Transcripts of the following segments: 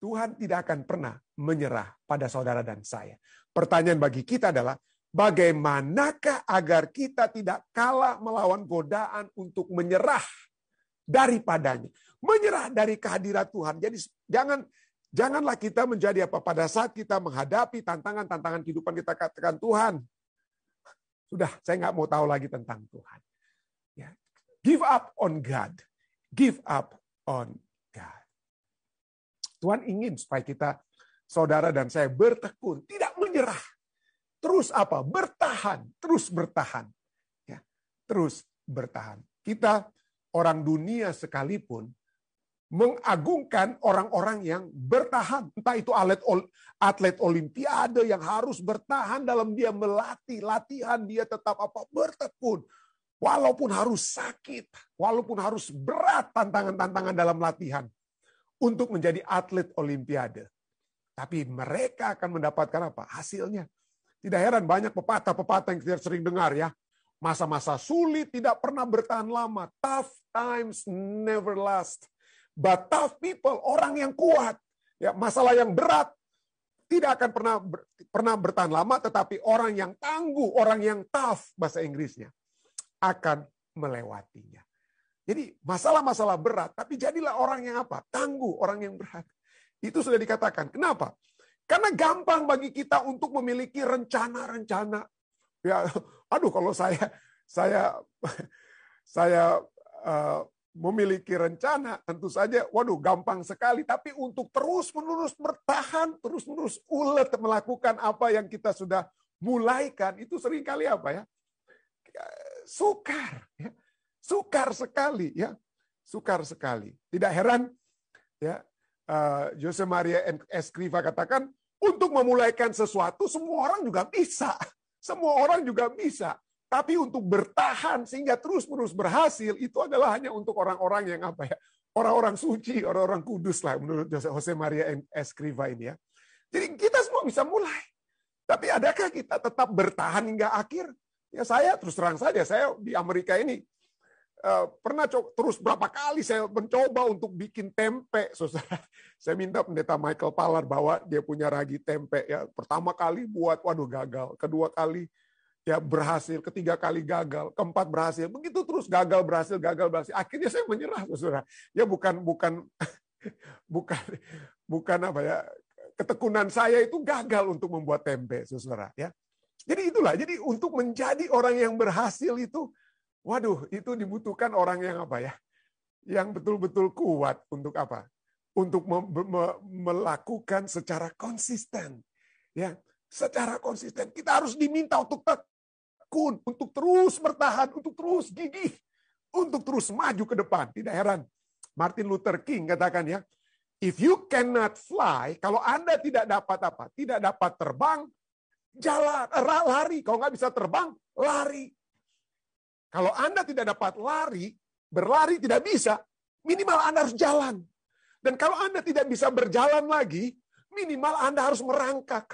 Tuhan tidak akan pernah menyerah pada saudara dan saya. Pertanyaan bagi kita adalah, bagaimanakah agar kita tidak kalah melawan godaan untuk menyerah daripadanya. Menyerah dari kehadirat Tuhan. Jadi janganlah kita menjadi apa, pada saat kita menghadapi tantangan-tantangan kehidupan, kita katakan, Tuhan, sudah saya nggak mau tahu lagi tentang Tuhan. Ya. Give up on God. Give up on God. Tuhan ingin supaya kita, saudara dan saya, bertekun, tidak menyerah. Terus apa? Bertahan, terus bertahan. Ya, terus bertahan. Kita orang dunia sekalipun mengagungkan orang-orang yang bertahan. Entah itu atlet olimpiade yang harus bertahan dalam dia melatih, latihan dia tetap bertekun. Walaupun harus sakit, walaupun harus berat tantangan-tantangan dalam latihan untuk menjadi atlet olimpiade. Tapi mereka akan mendapatkan apa? Hasilnya. Tidak heran banyak pepatah-pepatah yang kita sering dengar ya. Masa-masa sulit tidak pernah bertahan lama. Tough times never last. But tough people, orang yang kuat, ya, masalah yang berat tidak akan pernah bertahan lama, tetapi orang yang tangguh, orang yang tough, bahasa Inggrisnya, akan melewatinya. Jadi masalah-masalah berat, tapi jadilah orang yang apa? Tangguh, orang yang berat. Itu sudah dikatakan. Kenapa? Karena gampang bagi kita untuk memiliki rencana-rencana. Ya, aduh, kalau saya memiliki rencana, tentu saja, waduh, gampang sekali. Tapi untuk terus-menerus bertahan, terus-menerus ulet melakukan apa yang kita sudah mulaikan, itu seringkali apa ya? Sukar, ya. Sukar sekali, ya, sukar sekali. Tidak heran, ya, Jose Maria Escriva katakan, untuk memulaikan sesuatu semua orang juga bisa, semua orang juga bisa. Tapi untuk bertahan sehingga terus-menerus berhasil itu adalah hanya untuk orang-orang yang apa ya, orang-orang suci, orang-orang kudus lah menurut Jose Maria Escriva ini ya. Jadi kita semua bisa mulai, tapi adakah kita tetap bertahan hingga akhir? Ya saya terus terang saja, saya di Amerika ini pernah terus berapa kali saya mencoba untuk bikin tempe, saudara. Saya minta pendeta Michael Palar bawa dia punya ragi tempe ya. Pertama kali buat, waduh gagal. Kedua kali ya berhasil, ketiga kali gagal, keempat berhasil. Begitu terus gagal berhasil. Akhirnya saya menyerah, saudara. Ya bukan apa ya, ketekunan saya itu gagal untuk membuat tempe, saudara ya. Jadi itulah. Jadi untuk menjadi orang yang berhasil itu, waduh, itu dibutuhkan orang yang apa ya? Yang betul-betul kuat untuk apa? Untuk melakukan secara konsisten. Ya, secara konsisten. Kita harus diminta untuk tekun, untuk terus bertahan, untuk terus gigih, untuk terus maju ke depan. Tidak heran Martin Luther King katakan ya, if you cannot fly, kalau Anda tidak dapat apa? Tidak dapat terbang, jalan, lari. Kalau nggak bisa terbang, lari. Kalau Anda tidak dapat berlari tidak bisa, minimal Anda harus jalan. Dan kalau Anda tidak bisa berjalan lagi, minimal Anda harus merangkak.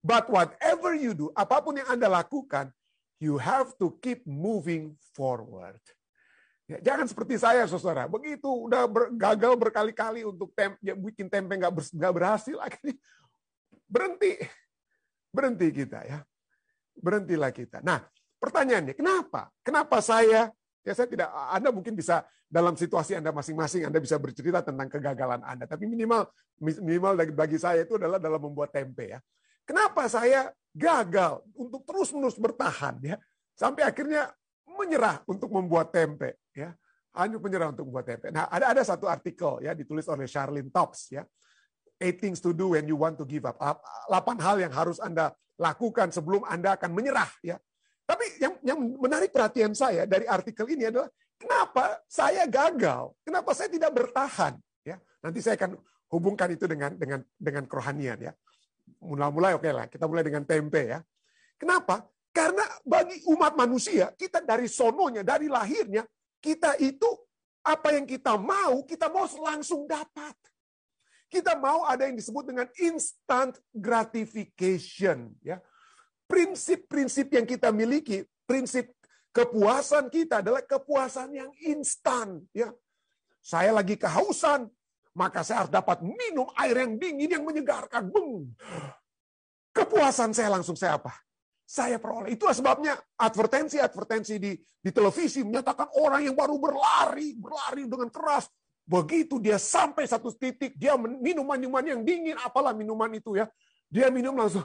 But whatever you do, apapun yang Anda lakukan, you have to keep moving forward. Ya, jangan seperti saya, saudara. Begitu udah gagal berkali-kali untuk bikin tempe nggak berhasil, akhirnya berhenti kita ya. Berhentilah kita. Nah, pertanyaannya, kenapa? Kenapa saya tidak, Anda mungkin bisa dalam situasi Anda masing-masing, Anda bisa bercerita tentang kegagalan Anda. Tapi minimal bagi saya itu adalah dalam membuat tempe ya. Kenapa saya gagal untuk terus-menerus bertahan ya, sampai akhirnya menyerah untuk membuat tempe ya. Hanya menyerah untuk membuat tempe. Nah, ada satu artikel ya ditulis oleh Charlene Tops ya. 8 things to do when you want to give up. 8 hal yang harus Anda lakukan sebelum Anda akan menyerah ya. Tapi yang menarik perhatian saya dari artikel ini adalah kenapa saya gagal, kenapa saya tidak bertahan. Ya, nanti saya akan hubungkan itu dengan kerohanian ya. Mulai oke lah, kita mulai dengan tempe ya. Kenapa? Karena bagi umat manusia, kita dari sononya, dari lahirnya, kita itu apa yang kita mau langsung dapat. Kita mau ada yang disebut dengan instant gratification ya. Prinsip-prinsip yang kita miliki, prinsip kepuasan kita adalah kepuasan yang instan. Ya, saya lagi kehausan, maka saya harus dapat minum air yang dingin yang menyegarkan. Beng. Kepuasan saya langsung saya apa? Saya peroleh. Itulah sebabnya advertensi di televisi menyatakan orang yang baru berlari dengan keras. Begitu dia sampai satu titik, dia minum minuman yang dingin, apalah minuman itu ya. Dia minum langsung,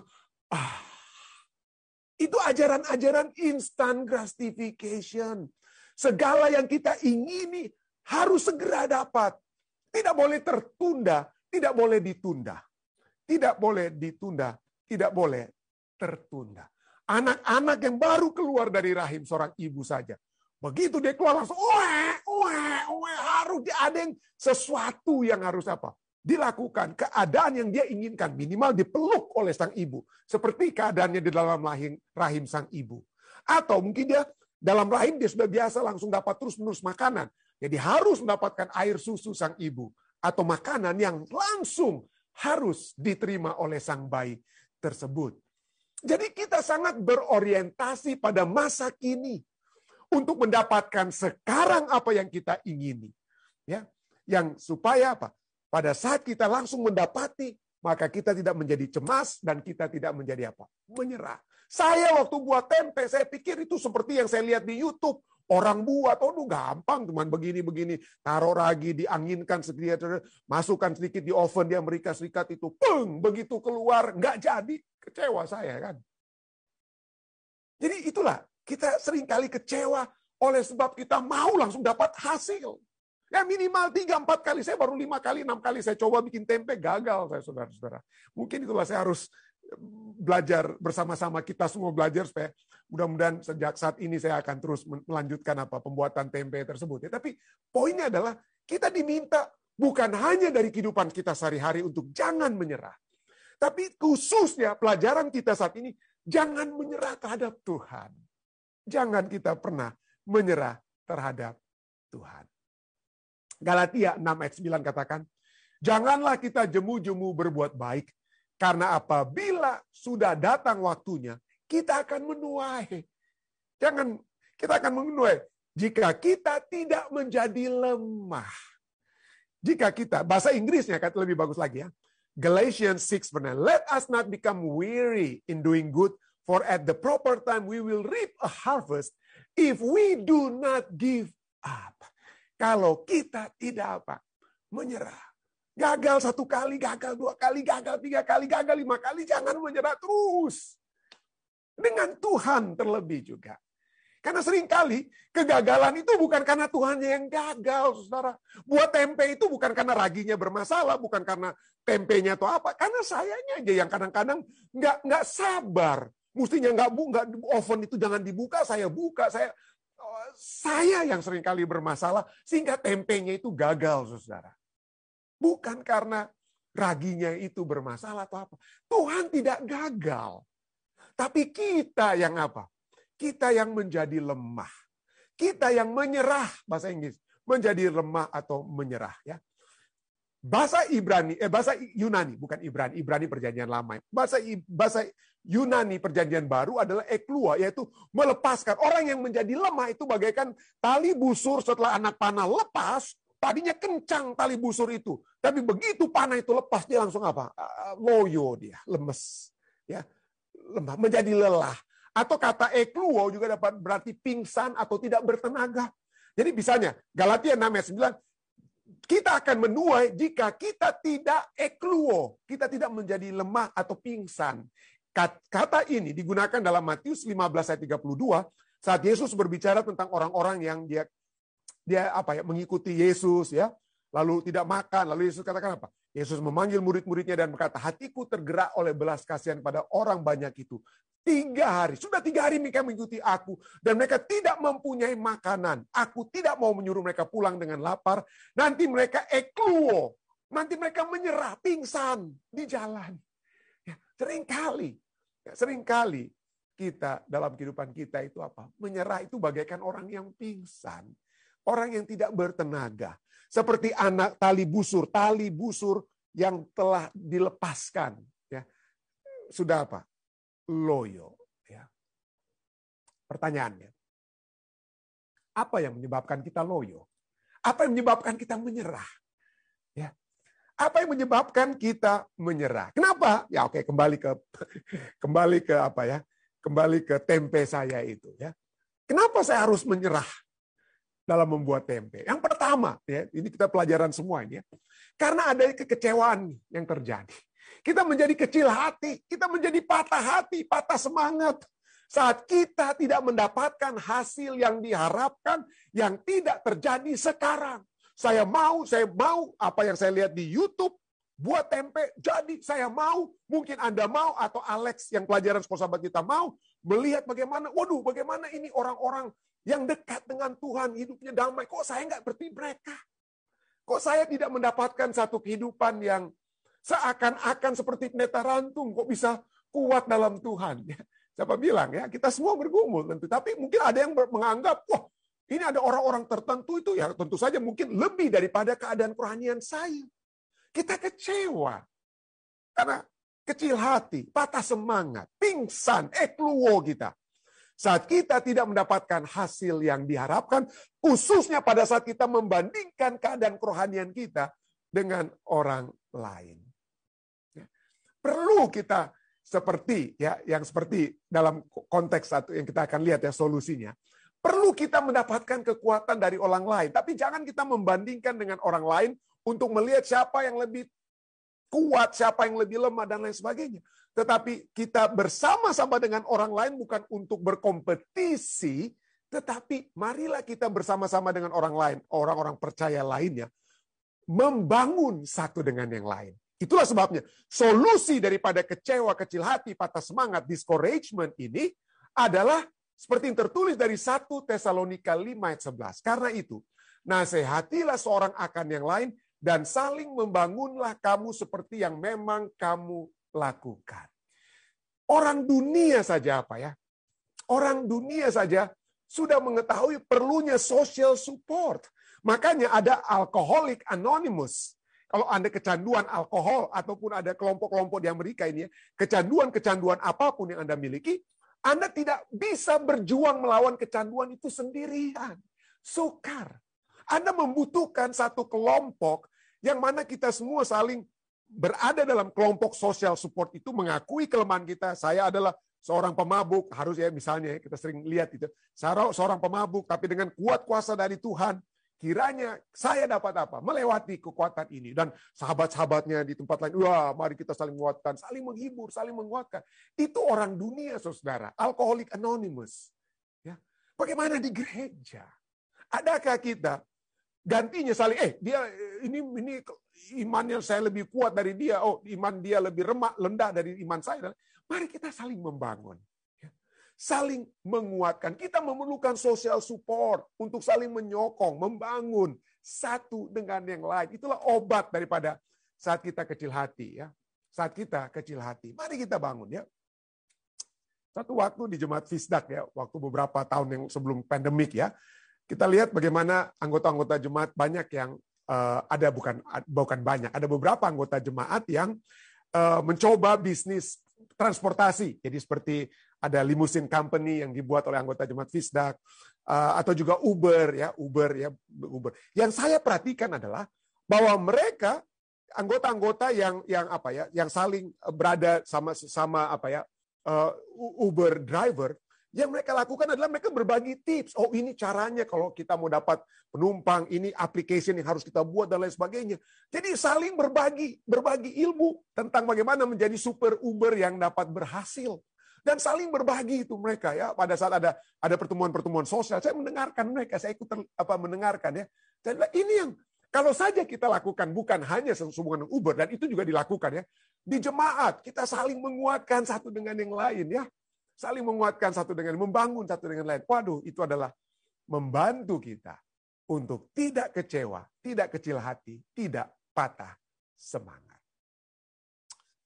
Itu ajaran-ajaran instant gratification. Segala yang kita ingini harus segera dapat. Tidak boleh tertunda, tidak boleh ditunda. Tidak boleh ditunda, tidak boleh tertunda. Anak-anak yang baru keluar dari rahim seorang ibu saja. Begitu dia keluar langsung, harus ada yang sesuatu yang harus apa? Dilakukan. Keadaan yang dia inginkan, minimal dipeluk oleh sang ibu. Seperti keadaannya di dalam rahim sang ibu. Atau mungkin dia dalam rahim dia sudah biasa langsung dapat terus-menerus makanan. Jadi harus mendapatkan air susu sang ibu. Atau makanan yang langsung harus diterima oleh sang bayi tersebut. Jadi kita sangat berorientasi pada masa kini untuk mendapatkan sekarang apa yang kita ingini. Ya, yang supaya apa? Pada saat kita langsung mendapati, maka kita tidak menjadi cemas dan kita tidak menjadi apa? Menyerah. Saya waktu buat tempe, saya pikir itu seperti yang saya lihat di YouTube. Orang buat, gampang, cuman begini-begini. Taruh ragi, dianginkan sedikit, masukkan sedikit di oven di Amerika Serikat itu. Peng, begitu keluar, nggak jadi. Kecewa saya kan. Jadi itulah, kita seringkali kecewa oleh sebab kita mau langsung dapat hasil. Ya minimal 3-4 kali, saya baru 5 kali, 6 kali saya coba bikin tempe, gagal saya saudara-saudara. Mungkin itulah saya harus belajar bersama-sama, kita semua belajar supaya mudah-mudahan sejak saat ini saya akan terus melanjutkan pembuatan tempe tersebut. Ya, tapi poinnya adalah kita diminta bukan hanya dari kehidupan kita sehari-hari untuk jangan menyerah. Tapi khususnya pelajaran kita saat ini, jangan menyerah terhadap Tuhan. Jangan kita pernah menyerah terhadap Tuhan. Galatia 6 ayat 9 katakan, janganlah kita jemu-jemu berbuat baik, karena apabila sudah datang waktunya, kita akan menuai. Kita akan menuai jika kita tidak menjadi lemah. Jika kita, bahasa Inggrisnya kan lebih bagus lagi ya. Galatians 6:9, let us not become weary in doing good, for at the proper time we will reap a harvest if we do not give up. Kalau kita tidak menyerah. Gagal 1 kali, gagal 2 kali, gagal 3 kali, gagal 5 kali, jangan menyerah terus. Dengan Tuhan terlebih juga. Karena seringkali kegagalan itu bukan karena Tuhannya yang gagal, saudara. Buat tempe itu bukan karena raginya bermasalah, bukan karena tempenya atau apa. Karena sayanya aja yang kadang-kadang nggak sabar. Mestinya nggak oven itu jangan dibuka, saya buka, saya yang seringkali bermasalah sehingga tempenya itu gagal, saudara. Bukan karena raginya itu bermasalah atau apa. Tuhan tidak gagal. Tapi kita yang apa? Kita yang menjadi lemah. Kita yang menyerah, bahasa Inggris. Menjadi lemah atau menyerah. Ya. Bahasa Yunani, bukan Ibrani perjanjian lama. Bahasa Yunani perjanjian baru adalah eklua, yaitu melepaskan. Orang yang menjadi lemah itu bagaikan tali busur setelah anak panah lepas, tadinya kencang tali busur itu. Tapi begitu panah itu lepas, dia langsung apa? Loyo dia, lemes. Ya, lemah, menjadi lelah. Atau kata ekluo juga dapat berarti pingsan atau tidak bertenaga. Jadi misalnya, Galatia 6 ayat 9, kita akan menuai jika kita tidak ekluo. Kita tidak menjadi lemah atau pingsan. Kata ini digunakan dalam Matius 15 ayat 32 saat Yesus berbicara tentang orang-orang yang dia mengikuti Yesus ya, lalu tidak makan, lalu Yesus katakan apa? Yesus memanggil murid-muridnya dan berkata, hatiku tergerak oleh belas kasihan pada orang banyak itu. 3 hari, sudah 3 hari mereka mengikuti aku dan mereka tidak mempunyai makanan. Aku tidak mau menyuruh mereka pulang dengan lapar. Nanti mereka ekluo, nanti mereka menyerah, pingsan di jalan. Ya, seringkali kita dalam kehidupan kita itu apa? Menyerah itu bagaikan orang yang pingsan. Orang yang tidak bertenaga. Seperti anak tali busur yang telah dilepaskan. Ya. Sudah apa? Loyo. Ya. Pertanyaannya, apa yang menyebabkan kita loyo? Apa yang menyebabkan kita menyerah? Ya. Apa yang menyebabkan kita menyerah? Kenapa? Ya oke, kembali ke apa ya? Kembali ke tempe saya itu ya. Kenapa saya harus menyerah dalam membuat tempe? Yang pertama, ya, ini kita pelajaran semua ini ya. Karena ada kekecewaan yang terjadi. Kita menjadi kecil hati, kita menjadi patah hati, patah semangat. Saat kita tidak mendapatkan hasil yang diharapkan, yang tidak terjadi sekarang. Saya mau apa yang saya lihat di YouTube, buat tempe, jadi saya mau, mungkin Anda mau, atau Alex yang pelajaran sekolah sahabat kita mau, melihat bagaimana, waduh bagaimana ini orang-orang yang dekat dengan Tuhan, hidupnya damai, kok saya nggak seperti mereka? Kok saya tidak mendapatkan satu kehidupan yang seakan-akan seperti pendeta Rantung, kok bisa kuat dalam Tuhan? Siapa bilang ya, kita semua bergumul tentu, tapi mungkin ada yang menganggap, wah, ini ada orang-orang tertentu itu ya tentu saja mungkin lebih daripada keadaan kerohanian saya. Kita kecewa. Karena kecil hati, patah semangat, pingsan, keluo kita. Saat kita tidak mendapatkan hasil yang diharapkan, khususnya pada saat kita membandingkan keadaan kerohanian kita dengan orang lain. Perlu kita seperti ya, yang seperti dalam konteks satu yang kita akan lihat ya solusinya. Perlu kita mendapatkan kekuatan dari orang lain. Tapi jangan kita membandingkan dengan orang lain untuk melihat siapa yang lebih kuat, siapa yang lebih lemah, dan lain sebagainya. Tetapi kita bersama-sama dengan orang lain bukan untuk berkompetisi, tetapi marilah kita bersama-sama dengan orang lain, orang-orang percaya lainnya, membangun satu dengan yang lain. Itulah sebabnya solusi daripada kecewa, kecil hati, patah semangat, discouragement ini adalah seperti yang tertulis dari 1 Tesalonika 5 ayat 11. Karena itu, nasihatilah seorang akan yang lain dan saling membangunlah kamu seperti yang memang kamu lakukan. Orang dunia saja apa ya? Orang dunia saja sudah mengetahui perlunya social support. Makanya ada Alcoholic Anonymous. Kalau Anda kecanduan alkohol ataupun ada kelompok-kelompok di Amerika ini, kecanduan-kecanduan apapun yang Anda miliki, Anda tidak bisa berjuang melawan kecanduan itu sendirian. Sukar. Anda membutuhkan satu kelompok yang mana kita semua saling berada dalam kelompok social support itu, mengakui kelemahan kita. Saya adalah seorang pemabuk, harus ya misalnya kita sering lihat itu. Seorang pemabuk tapi dengan kuat kuasa dari Tuhan. Kiranya saya dapat apa? Melewati kekuatan ini. Dan sahabat-sahabatnya di tempat lain, wah mari kita saling menguatkan, saling menghibur, saling menguatkan. Itu orang dunia, saudara. Alcoholic Anonymous. Ya. Bagaimana di gereja? Adakah kita gantinya saling, dia ini imannya saya lebih kuat dari dia, iman dia lebih rendah dari iman saya. Mari kita saling membangun. Saling menguatkan. Kita memerlukan social support untuk saling menyokong, membangun satu dengan yang lain. Itulah obat daripada saat kita kecil hati ya. Saat kita kecil hati. Mari kita bangun ya. Satu waktu di Jemaat Fisdak ya, waktu beberapa tahun yang sebelum pandemik ya, kita lihat bagaimana anggota-anggota jemaat banyak yang ada ada beberapa anggota jemaat yang mencoba bisnis transportasi. Jadi seperti ada limousine company yang dibuat oleh anggota jemaat Fisdak, atau juga Uber. Yang saya perhatikan adalah bahwa mereka anggota-anggota yang saling berada sama Uber driver, yang mereka lakukan adalah mereka berbagi tips. Oh, ini caranya kalau kita mau dapat penumpang, ini application yang harus kita buat dan lain sebagainya. Jadi saling berbagi ilmu tentang bagaimana menjadi super Uber yang dapat berhasil. Dan saling berbagi itu mereka ya. Pada saat ada pertemuan-pertemuan sosial, saya mendengarkan mereka, saya ikut mendengarkan ya. Dan ini yang kalau saja kita lakukan bukan hanya sehubungan dengan Uber, dan itu juga dilakukan ya. Di jemaat kita saling menguatkan satu dengan yang lain ya. Saling menguatkan satu dengan membangun satu dengan lain. Waduh, itu adalah membantu kita untuk tidak kecewa, tidak kecil hati, tidak patah semangat.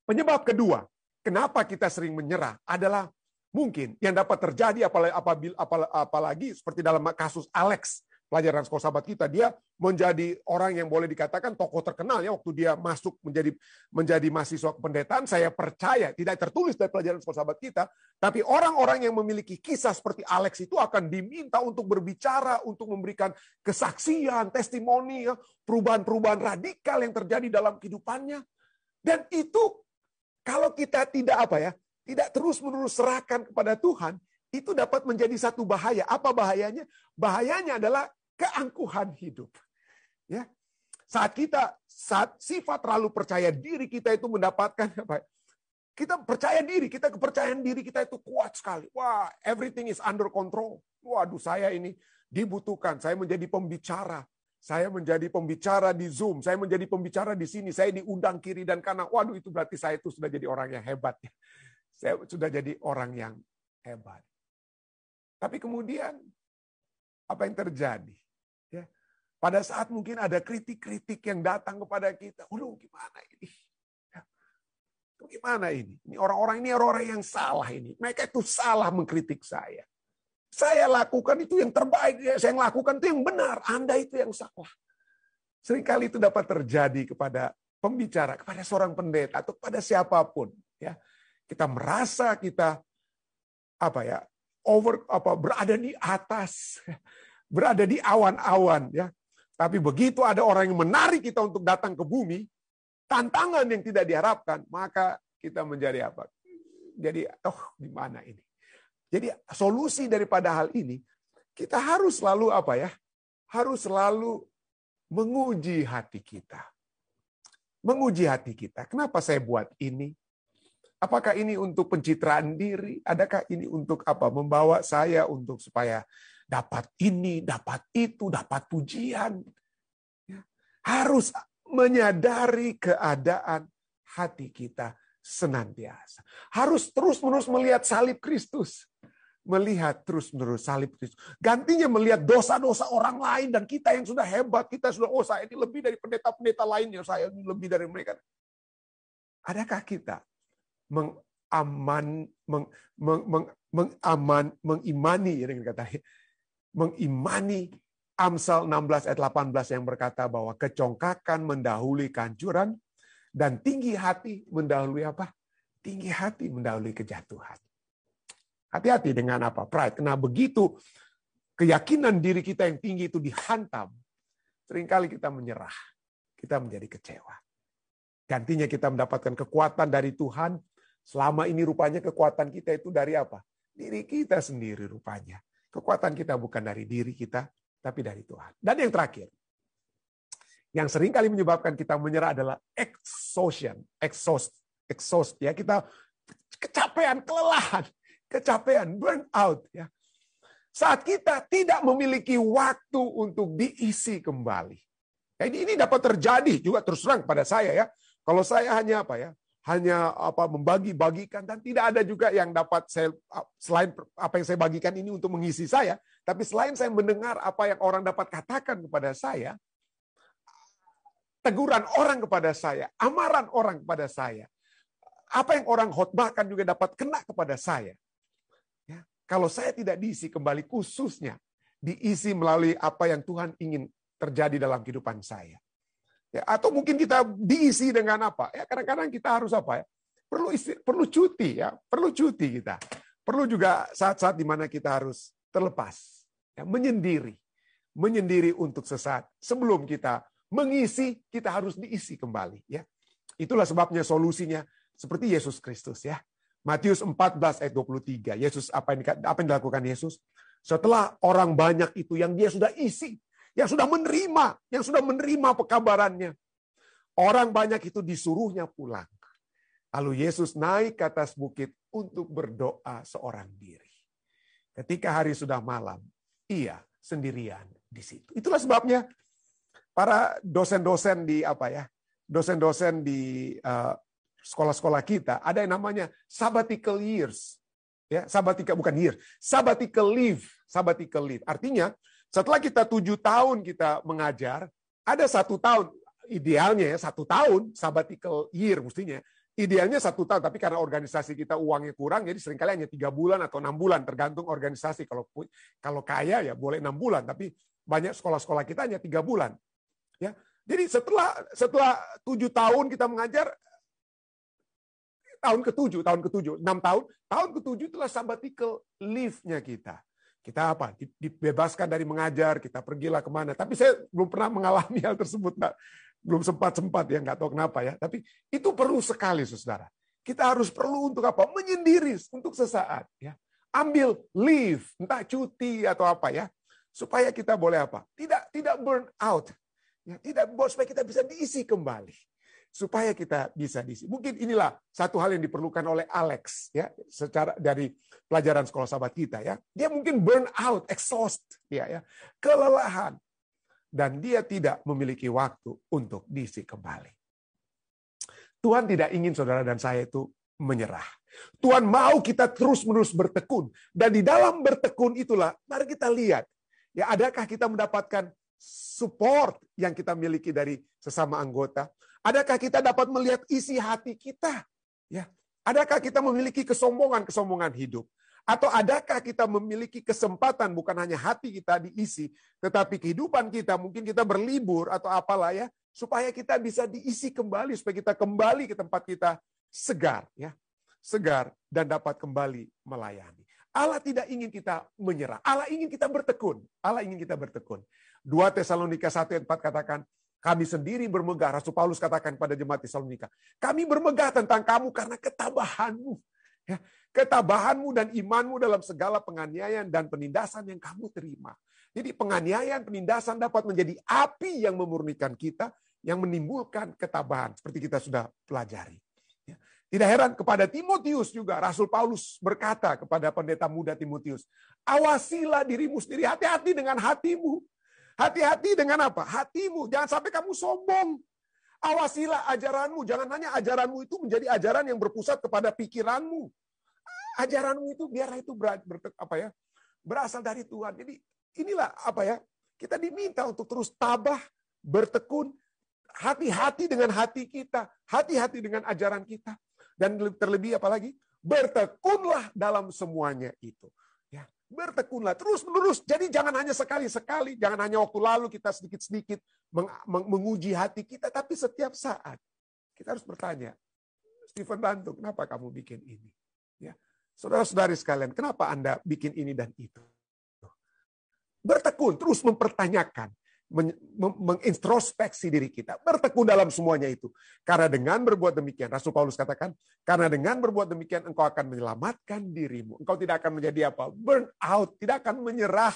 Penyebab kedua, kenapa kita sering menyerah adalah mungkin yang dapat terjadi apalagi seperti dalam kasus Alex pelajaran sekolah sahabat kita, dia menjadi orang yang boleh dikatakan tokoh terkenal ya waktu dia masuk menjadi mahasiswa kependetaan. Saya percaya tidak tertulis dari pelajaran sekolah sahabat kita, tapi orang-orang yang memiliki kisah seperti Alex itu akan diminta untuk berbicara, untuk memberikan kesaksian, testimoni, ya, perubahan-perubahan radikal yang terjadi dalam kehidupannya. Dan itu kalau kita tidak terus-menerus serahkan kepada Tuhan, itu dapat menjadi satu bahaya. Apa bahayanya? Bahayanya adalah keangkuhan hidup. Ya. Saat sifat terlalu percaya diri kita itu mendapatkan kita percaya diri, kepercayaan diri kita itu kuat sekali. Wah, everything is under control. Waduh, saya ini dibutuhkan. Saya menjadi pembicara. Saya menjadi pembicara di Zoom. Saya menjadi pembicara di sini. Saya diundang kiri dan kanan. Waduh, itu berarti saya itu sudah jadi orang yang hebat. Saya sudah jadi orang yang hebat. Tapi kemudian apa yang terjadi? Ya, pada saat mungkin ada kritik-kritik yang datang kepada kita, gimana ini? Ya, gimana ini? Ini orang-orang yang salah ini. Mereka itu salah mengkritik saya. Saya lakukan itu yang terbaik, saya lakukan itu yang benar. Anda itu yang salah. Seringkali itu dapat terjadi kepada pembicara, kepada seorang pendeta atau kepada siapapun. Ya, kita merasa kita berada di atas, berada di awan-awan, ya. Tapi begitu ada orang yang menarik kita untuk datang ke bumi, tantangan yang tidak diharapkan, maka kita menjadi apa? Jadi, gimana ini? Jadi solusi daripada hal ini, kita harus selalu harus selalu menguji hati kita. Menguji hati kita. Kenapa saya buat ini? Apakah ini untuk pencitraan diri? Adakah ini untuk membawa saya untuk supaya dapat ini, dapat itu, dapat pujian? Ya. Harus menyadari keadaan hati kita senantiasa. Harus terus-menerus melihat salib Kristus. Melihat terus-menerus salib Kristus. Gantinya melihat dosa-dosa orang lain dan kita yang sudah hebat. Kita sudah, saya ini lebih dari pendeta-pendeta lainnya. Saya ini lebih dari mereka. Adakah kita mengimani Amsal 16 ayat 18 yang berkata bahwa kecongkakan mendahului kehancuran dan tinggi hati mendahului apa? Tinggi hati mendahului kejatuhan. Hati-hati dengan pride. Karena begitu keyakinan diri kita yang tinggi itu dihantam, seringkali kita menyerah. Kita menjadi kecewa. Gantinya kita mendapatkan kekuatan dari Tuhan. Selama ini rupanya kekuatan kita itu dari apa? Diri kita sendiri rupanya. Kekuatan kita bukan dari diri kita, tapi dari Tuhan. Dan yang terakhir, yang seringkali menyebabkan kita menyerah adalah exhaustion. Exhaust ya, kita kecapean, kelelahan, kecapean, burn out ya. Saat kita tidak memiliki waktu untuk diisi kembali. Ini dapat terjadi juga terus terang pada saya ya. Kalau saya hanya membagi-bagikan dan tidak ada juga yang dapat saya selain apa yang saya bagikan ini untuk mengisi saya, tapi selain saya mendengar apa yang orang dapat katakan kepada saya, teguran orang kepada saya, amaran orang kepada saya, apa yang orang khotbahkan juga dapat kena kepada saya. Ya, kalau saya tidak diisi kembali, khususnya diisi melalui apa yang Tuhan ingin terjadi dalam kehidupan saya. Ya, atau mungkin kita diisi dengan apa? Ya, kadang-kadang kita harus perlu cuti ya, perlu cuti kita. Perlu juga saat-saat di mana kita harus terlepas, ya, menyendiri untuk sesaat. Sebelum kita mengisi, kita harus diisi kembali. Ya, itulah sebabnya solusinya seperti Yesus Kristus ya. Matius 14 ayat 23. Yesus apa yang dilakukan Yesus? Setelah orang banyak itu yang dia sudah isi, yang sudah menerima pekabarannya. Orang banyak itu disuruhnya pulang. Lalu Yesus naik ke atas bukit untuk berdoa seorang diri. Ketika hari sudah malam, ia sendirian di situ. Itulah sebabnya para dosen-dosen di sekolah-sekolah kita ada yang namanya sabbatical years. Ya, sabbatical leave. Artinya setelah kita 7 tahun kita mengajar, ada 1 tahun, idealnya ya 1 tahun, sabbatical year mestinya. Idealnya 1 tahun, tapi karena organisasi kita uangnya kurang, jadi seringkali hanya 3 bulan atau 6 bulan, tergantung organisasi. Kalau kaya ya boleh 6 bulan, tapi Banyak sekolah-sekolah kita hanya 3 bulan. Ya, jadi setelah 7 tahun kita mengajar, tahun ke-7, 6 tahun, tahun ke-7 itulah sabbatical leave-nya kita. Kita apa? Dibebaskan dari mengajar, kita pergilah kemana. Tapi saya belum pernah mengalami hal tersebut. Belum sempat ya, nggak tahu kenapa ya. Tapi itu perlu sekali, saudara. Kita harus perlu untuk apa? Menyendiri untuk sesaat. Ya. Ambil leave, entah cuti atau apa ya. Supaya kita boleh apa? Tidak burn out. Ya, supaya kita bisa diisi kembali. Supaya kita bisa diisi. Mungkin inilah satu hal yang diperlukan oleh Alex ya, secara dari pelajaran sekolah sahabat kita ya. Dia mungkin burn out, exhaust ya, kelelahan dan dia tidak memiliki waktu untuk diisi kembali. Tuhan tidak ingin saudara dan saya itu menyerah. Tuhan mau kita terus-menerus bertekun dan di dalam bertekun itulah mari kita lihat ya, adakah kita mendapatkan support yang kita miliki dari sesama anggota? Adakah kita dapat melihat isi hati kita? Ya, adakah kita memiliki kesombongan hidup? Atau adakah kita memiliki kesempatan bukan hanya hati kita diisi, tetapi kehidupan kita, mungkin kita berlibur atau apalah ya, supaya kita bisa diisi kembali, supaya kita kembali ke tempat kita segar, ya, segar dan dapat kembali melayani. Allah tidak ingin kita menyerah. Allah ingin kita bertekun. Allah ingin kita bertekun. 2 Tesalonika 1:4 katakan, kami sendiri bermegah, Rasul Paulus katakan pada jemaat Tesalonika, kami bermegah tentang kamu karena ketabahanmu. Ya, ketabahanmu dan imanmu dalam segala penganiayaan dan penindasan yang kamu terima. Jadi penganiayaan, penindasan dapat menjadi api yang memurnikan kita, yang menimbulkan ketabahan, seperti kita sudah pelajari. Ya. Tidak heran kepada Timotius juga, Rasul Paulus berkata kepada pendeta muda Timotius, awasilah dirimu sendiri, hati-hati dengan hatimu. Hati-hati dengan apa? Hatimu. Jangan sampai kamu sombong. Awasilah ajaranmu. Jangan hanya ajaranmu itu menjadi ajaran yang berpusat kepada pikiranmu. Ajaranmu itu biarlah itu berasal dari Tuhan. Jadi inilah apa ya? Kita diminta untuk terus tabah, bertekun, hati-hati dengan hati kita, hati-hati dengan ajaran kita. Dan terlebih apalagi? Bertekunlah dalam semuanya itu. Bertekunlah terus-menerus. Jadi jangan hanya sekali-sekali, jangan hanya waktu lalu kita sedikit-sedikit menguji hati kita, tapi setiap saat kita harus bertanya, Stephen Rantung, kenapa kamu bikin ini? Ya, saudara-saudari sekalian, kenapa Anda bikin ini dan itu? Bertekun, terus mempertanyakan, mengintrospeksi diri kita, bertekun dalam semuanya itu. Karena dengan berbuat demikian, Rasul Paulus katakan, karena dengan berbuat demikian engkau akan menyelamatkan dirimu. Engkau tidak akan menjadi apa? Burn out, tidak akan menyerah.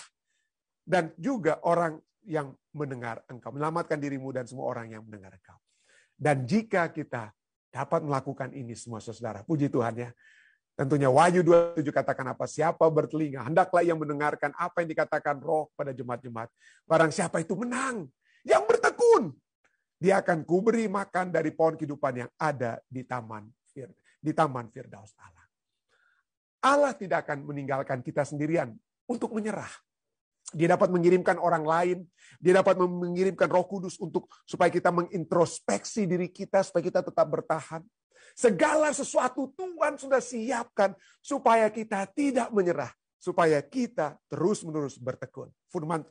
Dan juga orang yang mendengar engkau, menyelamatkan dirimu dan semua orang yang mendengar engkau. Dan jika kita dapat melakukan ini semua saudara, puji Tuhan ya. Tentunya Wahyu 27 katakan apa? Siapa bertelinga, hendaklah yang mendengarkan apa yang dikatakan Roh pada jemaat-jemaat. Barang siapa itu menang, yang bertekun, dia akan kuberi makan dari pohon kehidupan yang ada di taman Firdaus Allah. Allah tidak akan meninggalkan kita sendirian untuk menyerah. Dia dapat mengirimkan orang lain, dia dapat mengirimkan Roh Kudus supaya kita mengintrospeksi diri kita, supaya kita tetap bertahan. Segala sesuatu Tuhan sudah siapkan supaya kita tidak menyerah, supaya kita terus-menerus bertekun.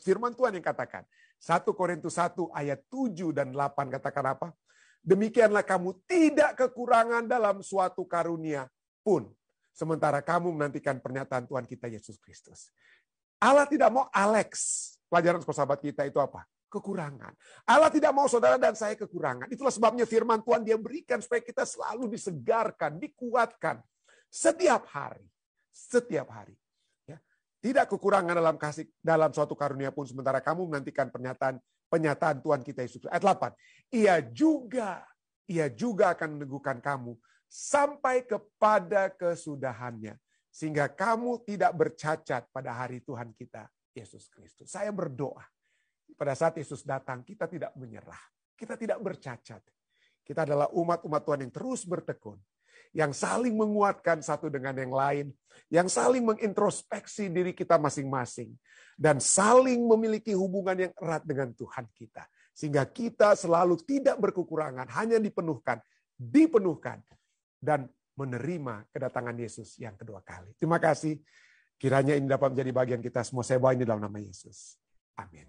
Firman Tuhan yang katakan, 1 Korintus 1 ayat 7 dan 8 katakan apa? Demikianlah kamu tidak kekurangan dalam suatu karunia pun, sementara kamu menantikan pernyataan Tuhan kita Yesus Kristus. Allah tidak mau Alex, pelajaran sekolah sahabat kita itu apa? Kekurangan. Allah tidak mau saudara dan saya kekurangan. Itulah sebabnya firman Tuhan dia berikan supaya kita selalu disegarkan, dikuatkan setiap hari. Setiap hari. Ya. Tidak kekurangan dalam suatu karunia pun sementara kamu menantikan pernyataan Tuhan kita Yesus. Ayat 8. Ia juga akan meneguhkan kamu sampai kepada kesudahannya sehingga kamu tidak bercacat pada hari Tuhan kita Yesus Kristus. Saya berdoa pada saat Yesus datang, kita tidak menyerah. Kita tidak bercacat. Kita adalah umat-umat Tuhan yang terus bertekun. Yang saling menguatkan satu dengan yang lain. Yang saling mengintrospeksi diri kita masing-masing. Dan saling memiliki hubungan yang erat dengan Tuhan kita. Sehingga kita selalu tidak berkekurangan. Hanya dipenuhkan. Dan menerima kedatangan Yesus yang kedua kali. Terima kasih. Kiranya ini dapat menjadi bagian kita semua. Saya bawa ini dalam nama Yesus. Amin.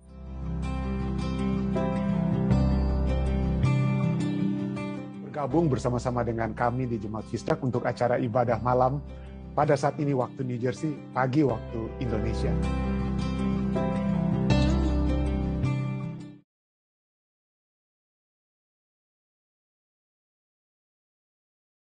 Bergabung bersama-sama dengan kami di Jemaat Kisdak untuk acara ibadah malam pada saat ini waktu New Jersey, pagi waktu Indonesia.